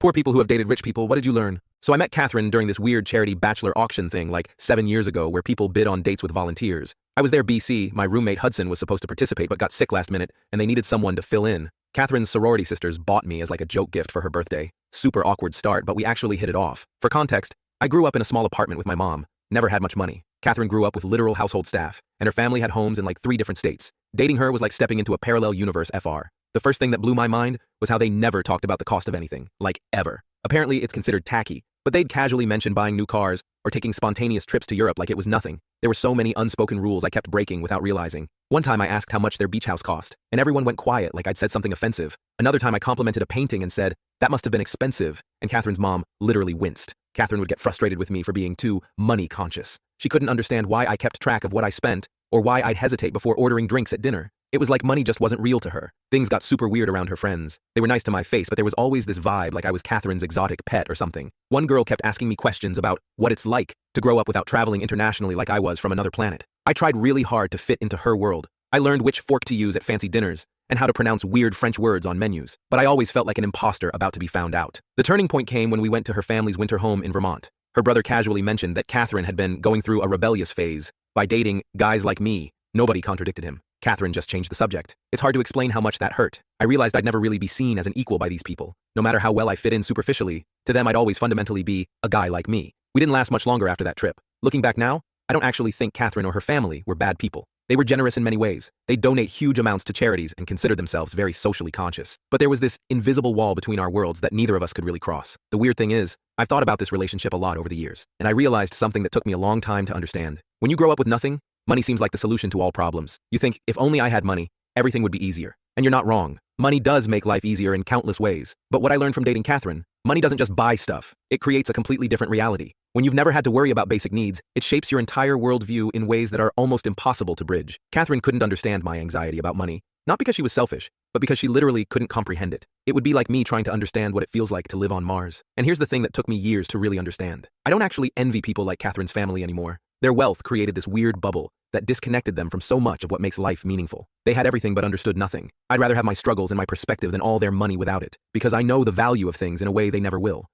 Poor people who have dated rich people, what did you learn? So I met Catherine during this weird charity bachelor auction thing like 7 years ago where people bid on dates with volunteers. I was there BC, my roommate Hudson was supposed to participate but got sick last minute, and they needed someone to fill in. Catherine's sorority sisters bought me as like a joke gift for her birthday. Super awkward start, but we actually hit it off. For context, I grew up in a small apartment with my mom, never had much money. Catherine grew up with literal household staff, and her family had homes in like 3 different states. Dating her was like stepping into a parallel universe FR. The first thing that blew my mind was how they never talked about the cost of anything, like ever. Apparently it's considered tacky, but they'd casually mention buying new cars or taking spontaneous trips to Europe like it was nothing. There were so many unspoken rules I kept breaking without realizing. One time I asked how much their beach house cost, and everyone went quiet like I'd said something offensive. Another time I complimented a painting and said, "That must have been expensive," and Catherine's mom literally winced. Catherine would get frustrated with me for being too money conscious. She couldn't understand why I kept track of what I spent or why I'd hesitate before ordering drinks at dinner. It was like money just wasn't real to her. Things got super weird around her friends. They were nice to my face, but there was always this vibe like I was Catherine's exotic pet or something. One girl kept asking me questions about what it's like to grow up without traveling internationally like I was from another planet. I tried really hard to fit into her world. I learned which fork to use at fancy dinners and how to pronounce weird French words on menus, but I always felt like an imposter about to be found out. The turning point came when we went to her family's winter home in Vermont. Her brother casually mentioned that Catherine had been going through a rebellious phase by dating guys like me. Nobody contradicted him. Catherine just changed the subject. It's hard to explain how much that hurt. I realized I'd never really be seen as an equal by these people. No matter how well I fit in superficially, to them I'd always fundamentally be a guy like me. We didn't last much longer after that trip. Looking back now, I don't actually think Catherine or her family were bad people. They were generous in many ways. They donate huge amounts to charities and consider themselves very socially conscious. But there was this invisible wall between our worlds that neither of us could really cross. The weird thing is, I've thought about this relationship a lot over the years, and I realized something that took me a long time to understand. When you grow up with nothing, money seems like the solution to all problems. You think, if only I had money, everything would be easier. And you're not wrong. Money does make life easier in countless ways. But what I learned from dating Catherine, money doesn't just buy stuff. It creates a completely different reality. When you've never had to worry about basic needs, it shapes your entire worldview in ways that are almost impossible to bridge. Catherine couldn't understand my anxiety about money, not because she was selfish, but because she literally couldn't comprehend it. It would be like me trying to understand what it feels like to live on Mars. And here's the thing that took me years to really understand. I don't actually envy people like Catherine's family anymore. Their wealth created this weird bubble that disconnected them from so much of what makes life meaningful. They had everything but understood nothing. I'd rather have my struggles and my perspective than all their money without it, because I know the value of things in a way they never will.